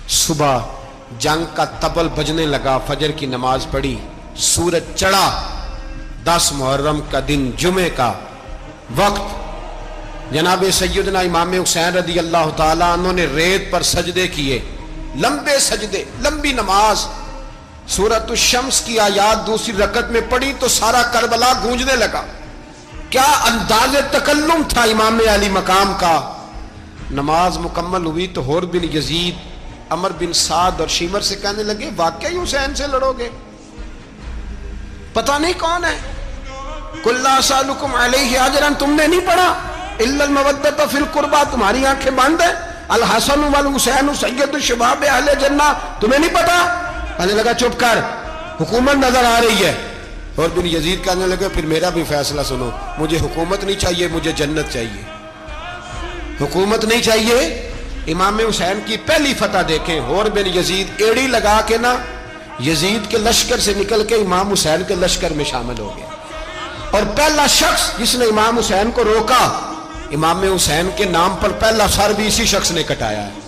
صبح جنگ کا طبل بجنے لگا، فجر کی نماز پڑھی، سورج چڑھا، 10 محرم کا دن جمعے کا وقت، جناب سیدنا امام حسین رضی اللہ تعالیٰ عنہ نے ریت پر سجدے کیے، لمبے سجدے، لمبی نماز، سورۃ الشمس کی آیات دوسری رکعت میں پڑھی تو سارا کربلا گونجنے لگا۔ کیا انداز تکلم تھا امام علی مقام کا۔ نماز مکمل ہوئی تو حور بن یزید، عمر بن سعد اور شیمر سے کہنے لگے واقعی حسین سے لڑو گے؟ پتہ نہیں کون ہے۔ قل لا اسألکم علیہ اجرا، تم نے نہیں پڑھا؟ الا المودۃ فی القربى، تمہاری آنکھیں بند ہیں۔ الحسن والحسین سید الشباب اہل جنہ، تمہیں نہیں پتا؟ کہنے لگا چپ کر، حکومت نظر آ رہی ہے۔ اور بن یزید کہنے لگے پھر میرا بھی فیصلہ سنو، مجھے حکومت نہیں چاہیے، مجھے جنت چاہیے۔ حکومت نہیں چاہیے۔ امام حسین کی پہلی فتح دیکھیں، اور بن یزید ایڑی لگا کے نا یزید کے لشکر سے نکل کے امام حسین کے لشکر میں شامل ہو گیا، اور پہلا شخص جس نے امام حسین کو روکا، امام حسین کے نام پر پہلا سر بھی اسی شخص نے کٹایا ہے۔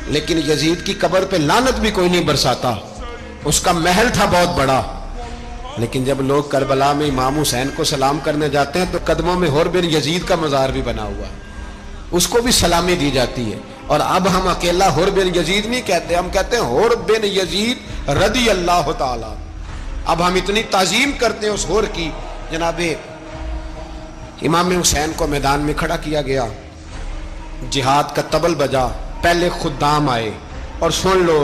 لیکن یزید کی قبر پہ لعنت بھی کوئی نہیں برساتا، اس کا محل تھا بہت بڑا، لیکن جب لوگ کربلا میں امام حسین کو سلام کرنے جاتے ہیں تو قدموں میں حور بن یزید کا مزار بھی بنا ہوا ہے، اس کو بھی سلامی دی جاتی ہے۔ اور اب ہم اکیلا حور بن یزید نہیں کہتے، ہم کہتے ہیں حور بن یزید رضی اللہ تعالیٰ۔ اب ہم اتنی تعظیم کرتے ہیں اس حور کی۔ جناب امام حسین کو میدان میں کھڑا کیا گیا، جہاد کا طبل بجا، پہلے خدام آئے، اور سن لو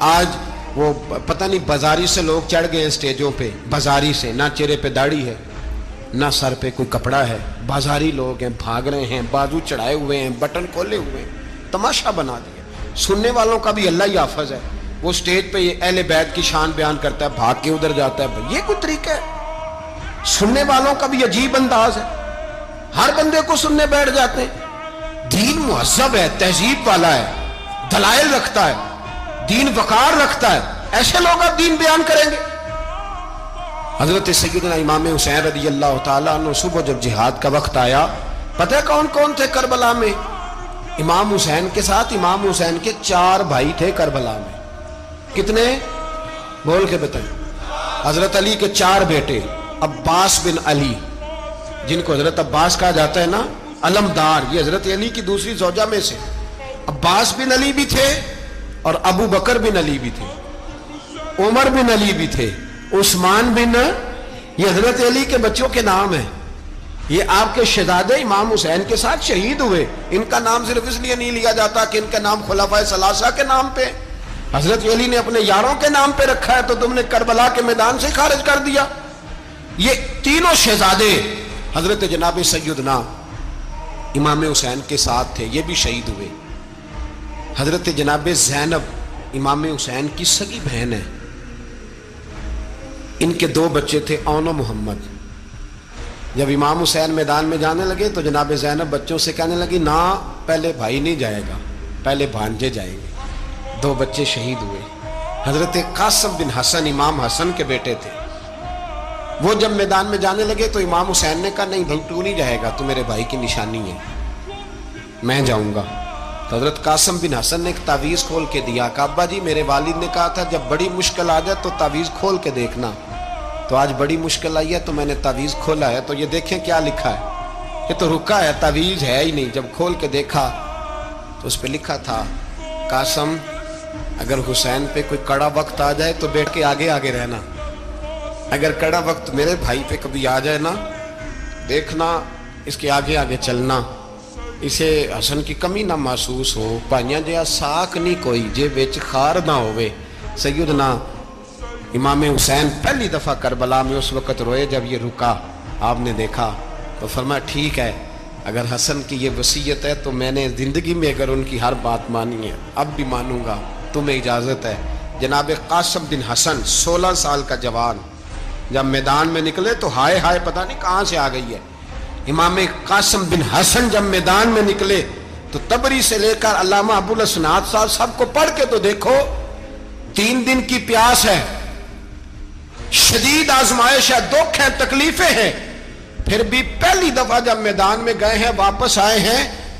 آج وہ پتہ نہیں بازاری سے لوگ چڑھ گئے ہیں سٹیجوں پہ، بازاری سے، نہ چہرے پہ داڑھی ہے نہ سر پہ کوئی کپڑا ہے، بازاری لوگ ہیں، بھاگ رہے ہیں، بازو چڑھائے ہوئے ہیں، بٹن کھولے ہوئے ہیں، تماشا بنا دیا۔ سننے والوں کا بھی اللہ ہی حافظ ہے، وہ سٹیج پہ یہ اہل بیت کی شان بیان کرتا ہے، بھاگ کے ادھر جاتا ہے، یہ کوئی طریقہ ہے؟ سننے والوں کا بھی عجیب انداز ہے، ہر بندے کو سننے بیٹھ جاتے ہیں۔ دین مہذب ہے، تہذیب والا ہے، دلائل رکھتا ہے، دین وقار رکھتا ہے، ایسے لوگ اب دین بیان کریں گے؟ حضرت سیدنا امام حسین رضی اللہ تعالیٰ عنہ صبح جب جہاد کا وقت آیا، پتہ ہے کون کون تھے کربلا میں؟ امام حسین کے ساتھ امام حسین کے 4 بھائی تھے کربلا میں۔ کتنے؟ بول کے بتائیں۔ حضرت علی کے 4 بیٹے، عباس بن علی، جن کو حضرت عباس کہا جاتا ہے نا، علمدار، یہ حضرت علی کی دوسری زوجہ میں سے۔ عباس بن علی بھی تھے، اور ابو بکر بن علی بھی تھے، عمر بن علی بھی تھے، عثمان بن، یہ حضرت علی کے بچوں کے نام ہیں۔ یہ آپ کے شہزادے امام حسین کے ساتھ شہید ہوئے، ان کا نام صرف اس لیے نہیں لیا جاتا کہ ان کا نام خلفائے ثلاثہ کے نام پہ، حضرت علی نے اپنے یاروں کے نام پہ رکھا ہے، تو تم نے کربلا کے میدان سے خارج کر دیا۔ یہ تینوں شہزادے حضرت جناب سیدنا امام حسین کے ساتھ تھے، یہ بھی شہید ہوئے۔ حضرت جناب زینب امام حسین کی سگی بہن ہے، ان کے 2 بچے تھے، اون و محمد۔ جب امام حسین میدان میں جانے لگے تو جناب زینب بچوں سے کہنے لگی نہ، پہلے بھائی نہیں جائے گا، پہلے بھانجے جائیں گے۔ 2 بچے شہید ہوئے۔ حضرت قاسم بن حسن امام حسن کے بیٹے تھے، وہ جب میدان میں جانے لگے تو امام حسین نے کہا نہیں بھائی تو نہیں جائے گا، تو میرے بھائی کی نشانی ہے، میں جاؤں گا۔ تو حضرت قاسم بن حسن نے ایک تعویذ کھول کے دیا کہ ابا جی میرے والد نے کہا تھا جب بڑی مشکل آ جائے تو تعویذ کھول کے دیکھنا، تو آج بڑی مشکل آئی ہے تو میں نے تعویذ کھولا ہے، تو یہ دیکھیں کیا لکھا ہے، یہ تو رکا ہے، تعویذ ہے ہی نہیں۔ جب کھول کے دیکھا تو اس پہ لکھا تھا قاسم اگر حسین پہ کوئی کڑا وقت آ جائے تو بیٹھ کے آگے آگے رہنا، اگر کڑا وقت میرے بھائی پہ کبھی آ جائے نا، دیکھنا اس کے آگے آگے چلنا، اسے حسن کی کمی نہ محسوس ہو، پائیاں جہاں ساکھ نہیں کوئی جے وچ خار نہ ہوئے۔ سیدنا امام حسین پہلی دفعہ کربلا میں اس وقت روئے جب یہ رکا، آپ نے دیکھا تو فرمایا ٹھیک ہے، اگر حسن کی یہ وصیت ہے تو میں نے زندگی میں اگر ان کی ہر بات مانی ہے اب بھی مانوں گا، تمہیں اجازت ہے۔ جناب قاسم بن حسن 16 سال کا جوان جب میدان میں نکلے تو ہائے ہائے پتہ نہیں کہاں سے آ گئی ہے۔ امام قاسم بن حسن جب میدان میں نکلے تو تبری سے لے کر علامہ ابو الاسناد صاحب سب کو پڑھ کے تو دیکھو، 3 دن کی پیاس ہے، شدید آزمائش ہے، دکھ ہے، تکلیفیں ہیں، پھر بھی پہلی دفعہ جب میدان میں گئے ہیں واپس آئے ہیں